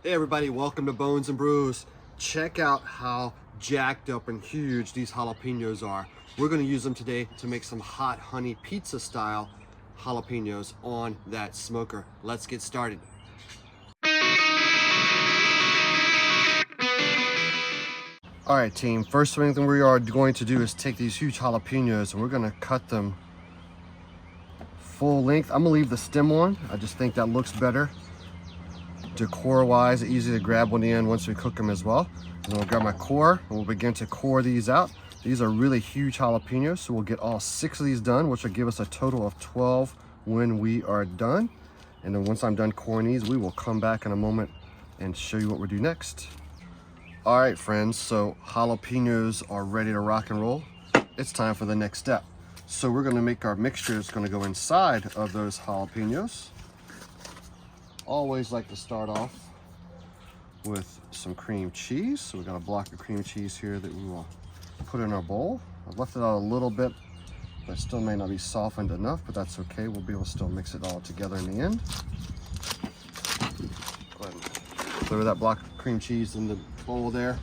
Hey everybody, welcome to Bones and Brews. Check out how jacked up and huge these jalapenos are. We're going to use them today to make some hot honey pizza style jalapenos on that smoker. Let's get started. Alright team, first thing we are going to do is take these huge jalapenos and we're going to cut them full length. I'm going to leave the stem on. I just think that looks better. Decor wise, easy to grab on the end once we cook them as well. And then we'll grab my core and we'll begin to core these out. These are really huge jalapenos, so we'll get all 6 of these done, which will give us a total of 12 when we are done. And then once I'm done coring these, we will come back in a moment and show you what we do next. All right, friends, so jalapenos are ready to rock and roll. It's time for the next step. So we're gonna make our mixture. It's gonna go inside of those jalapenos. Always like to start off with some cream cheese. So we got a block of cream cheese here that we will put in our bowl. I've left it out a little bit, but it still may not be softened enough, but that's okay. We'll be able to still mix it all together in the end. Go ahead and throw that block of cream cheese in the bowl there.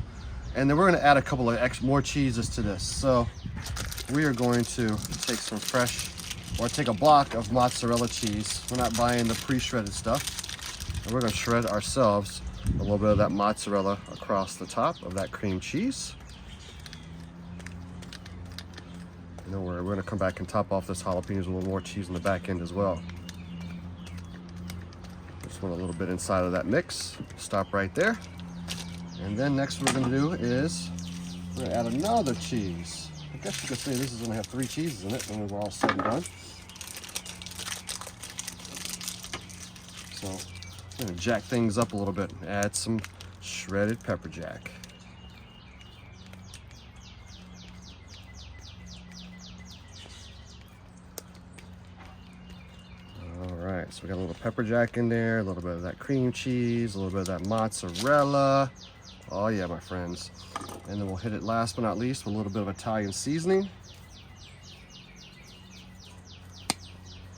And then we're gonna add a couple of more cheeses to this. So we are going to take some fresh, or take a block of mozzarella cheese. We're not buying the pre-shredded stuff. And we're going to shred ourselves a little bit of that mozzarella across the top of that cream cheese. And then we're going to come back and top off this jalapenos with a little more cheese on the back end as well. Just want a little bit inside of that mix. Stop right there. And then next what we're going to do is we're going to add another cheese. I guess you could say this is going to have 3 cheeses in it when we're all said and done. So I'm going to jack things up a little bit and add some shredded pepper jack. All right, so we got a little pepper jack in there, a little bit of that cream cheese, a little bit of that mozzarella. Oh yeah, my friends. And then we'll hit it last but not least with a little bit of Italian seasoning.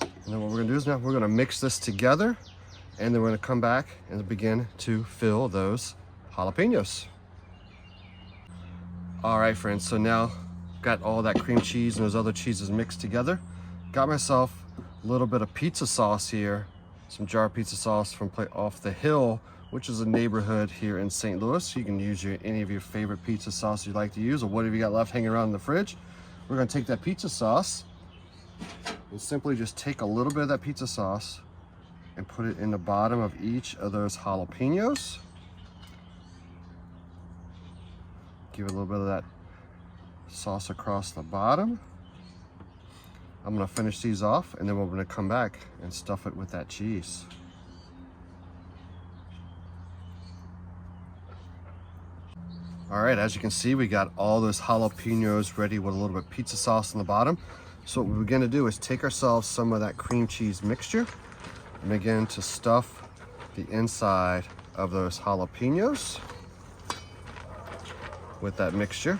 And then what we're going to do is now we're going to mix this together. And then we're going to come back and begin to fill those jalapenos. All right, friends, so now got all that cream cheese and those other cheeses mixed together. Got myself a little bit of pizza sauce here, some jar pizza sauce from Off the Hill, which is a neighborhood here in St. Louis. You can use any of your favorite pizza sauce you'd like to use, or whatever you got left hanging around in the fridge. We're going to take that pizza sauce and simply just take a little bit of that pizza sauce and put it in the bottom of each of those jalapenos. Give it a little bit of that sauce across the bottom. I'm gonna finish these off and then we're gonna come back and stuff it with that cheese. All right, as you can see, we got all those jalapenos ready with a little bit of pizza sauce on the bottom. So what we're gonna do is take ourselves some of that cream cheese mixture and begin to stuff the inside of those jalapenos with that mixture.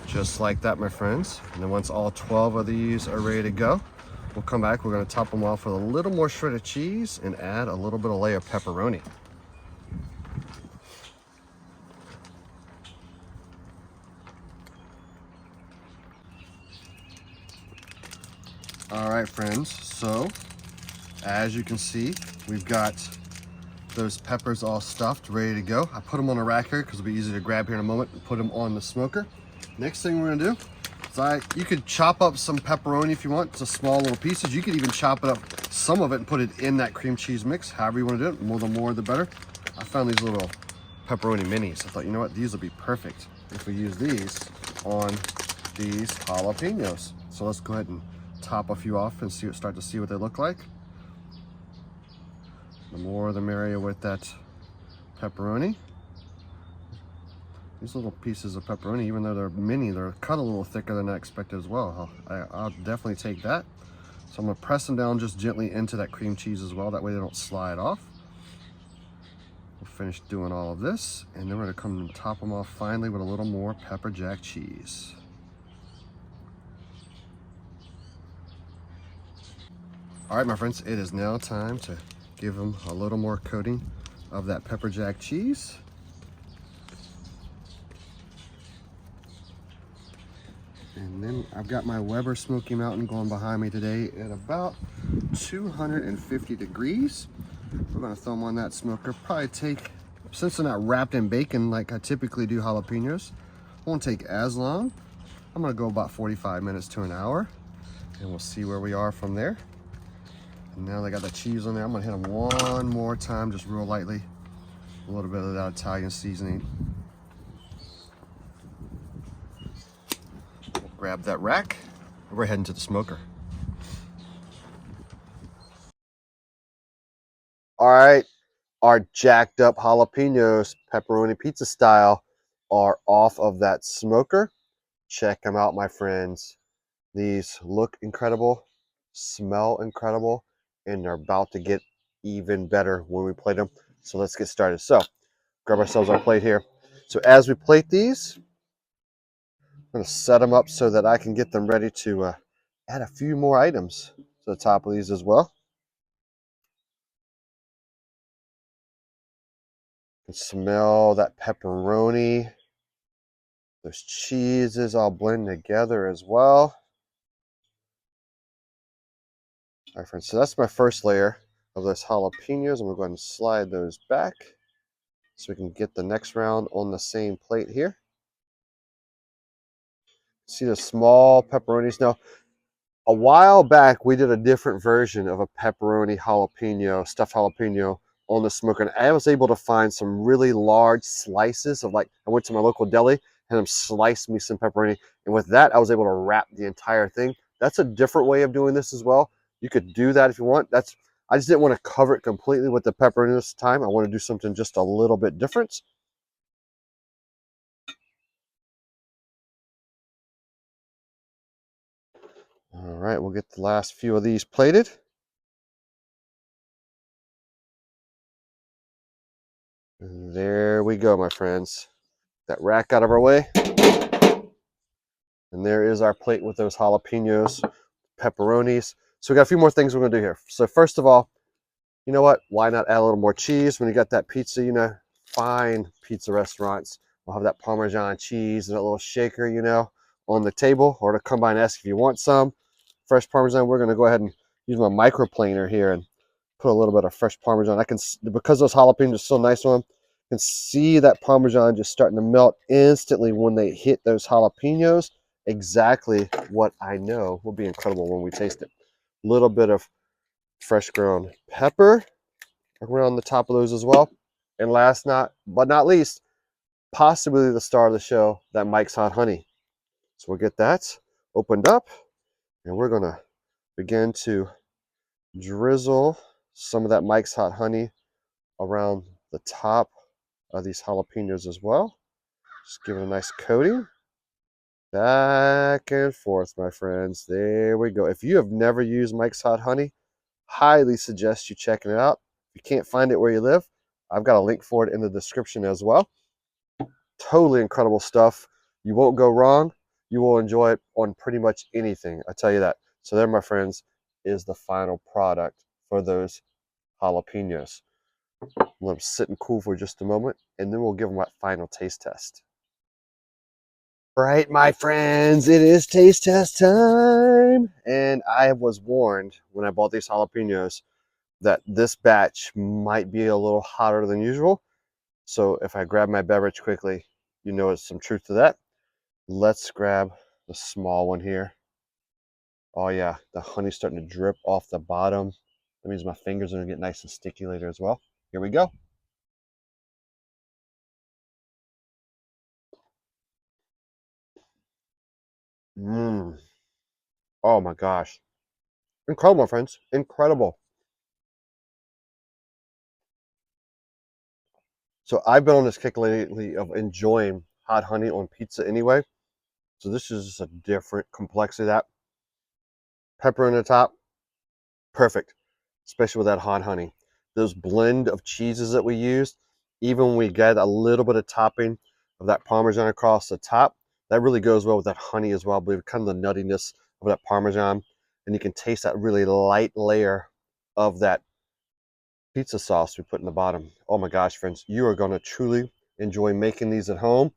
Just like that, my friends. And then once all 12 of these are ready to go, we'll come back. We're going to top them off with a little more shredded cheese and add a little bit of layer of pepperoni. All right, friends, so as you can see, we've got those peppers all stuffed, ready to go. I put them on a rack here because it'll be easy to grab here in a moment and put them on the smoker. Next thing we're gonna do is you could chop up some pepperoni if you want, to small little pieces. You could even chop it up, some of it, and put it in that cream cheese mix, however you want to do it. The more the better. I found these little pepperoni minis. I thought, you know what, these will be perfect if we use these on these jalapenos. So let's go ahead and top a few off and start to see what they look like. The more the merrier with that pepperoni. These little pieces of pepperoni, even though they're mini, they're cut a little thicker than I expected as well. I'll definitely take that. So I'm gonna press them down just gently into that cream cheese as well. That way they don't slide off. We'll finish doing all of this, and then we're gonna come and top them off finally with a little more pepper jack cheese. All right, my friends, it is now time to give them a little more coating of that pepper jack cheese. And then I've got my Weber Smoky Mountain going behind me today at about 250 degrees. We're gonna throw them on that smoker. Probably take, since they're not wrapped in bacon like I typically do jalapenos, won't take as long. I'm gonna go about 45 minutes to an hour, and we'll see where we are from there. And now they got the cheese on there. I'm gonna hit them one more time, just real lightly. A little bit of that Italian seasoning. Grab that rack, and we're heading to the smoker. All right, our jacked up jalapenos, pepperoni pizza style, are off of that smoker. Check them out, my friends. These look incredible, smell incredible, and they're about to get even better when we plate them. So let's get started. So grab ourselves our plate here. So as we plate these, I'm going to set them up so that I can get them ready to add a few more items to the top of these as well. You can smell that pepperoni. Those cheeses all blend together as well. All right, friends, so that's my first layer of those jalapenos. I'm going to go ahead and slide those back so we can get the next round on the same plate here. See the small pepperonis? Now, a while back, we did a different version of a pepperoni jalapeno, stuffed jalapeno on the smoker. And I was able to find some really large slices of, like, I went to my local deli and them sliced me some pepperoni. And with that, I was able to wrap the entire thing. That's a different way of doing this as well. You could do that if you want. I just didn't want to cover it completely with the pepperoni this time. I want to do something just a little bit different. All right, we'll get the last few of these plated. And there we go, my friends. That rack out of our way. And there is our plate with those jalapenos, pepperonis. So we got a few more things we're gonna do here. So first of all, you know what? Why not add a little more cheese when you got that pizza? You know, fine pizza restaurants will have that Parmesan cheese and a little shaker, you know, on the table, or to come by and ask if you want some fresh Parmesan. We're gonna go ahead and use my microplaner here and put a little bit of fresh Parmesan. I can, because those jalapenos are so nice on them, I can see that Parmesan just starting to melt instantly when they hit those jalapenos. Exactly what I know will be incredible when we taste it. A little bit of fresh ground pepper around the top of those as well. And last but not least, possibly the star of the show, that Mike's Hot Honey. So we'll get that opened up, and we're gonna begin to drizzle some of that Mike's Hot Honey around the top of these jalapenos as well. Just give it a nice coating. Back and forth, my friends. There we go. If you have never used Mike's Hot Honey, highly suggest you checking it out. If you can't find it where you live, I've got a link for it in the description as well. Totally incredible stuff. You won't go wrong. You will enjoy it on pretty much anything. I tell you that. So there, my friends, is the final product for those jalapenos. Let them sit and cool for just a moment, and then we'll give them that final taste test. Right, my friends, it is taste test time. And I was warned when I bought these jalapenos that this batch might be a little hotter than usual. So if I grab my beverage quickly, you know there's some truth to that. Let's grab the small one here. Oh yeah, the honey's starting to drip off the bottom. That means my fingers are gonna get nice and sticky later as well. Here we go. Mmm. Oh my gosh. Incredible, friends. Incredible. So I've been on this kick lately of enjoying hot honey on pizza anyway. So this is just a different complexity of that. Pepper on the top, perfect. Especially with that hot honey. Those blend of cheeses that we used, even when we get a little bit of topping of that Parmesan across the top, that really goes well with that honey as well. I believe kind of the nuttiness of that Parmesan. and you can taste that really light layer of that pizza sauce we put in the bottom. Oh my gosh, friends, you are going to truly enjoy making these at home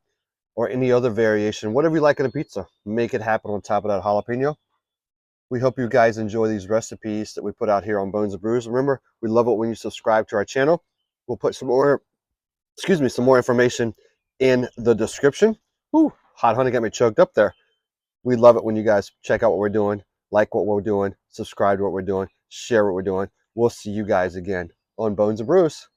or any other variation, whatever you like in a pizza. Make it happen on top of that jalapeno. We hope you guys enjoy these recipes that we put out here on Bones and Brews. Remember, we love it when you subscribe to our channel. We'll put some more, some more information in the description. Whew, hot honey got me choked up there. We love it when you guys check out what we're doing, like what we're doing, subscribe to what we're doing, share what we're doing. We'll see you guys again on Bones and Brews.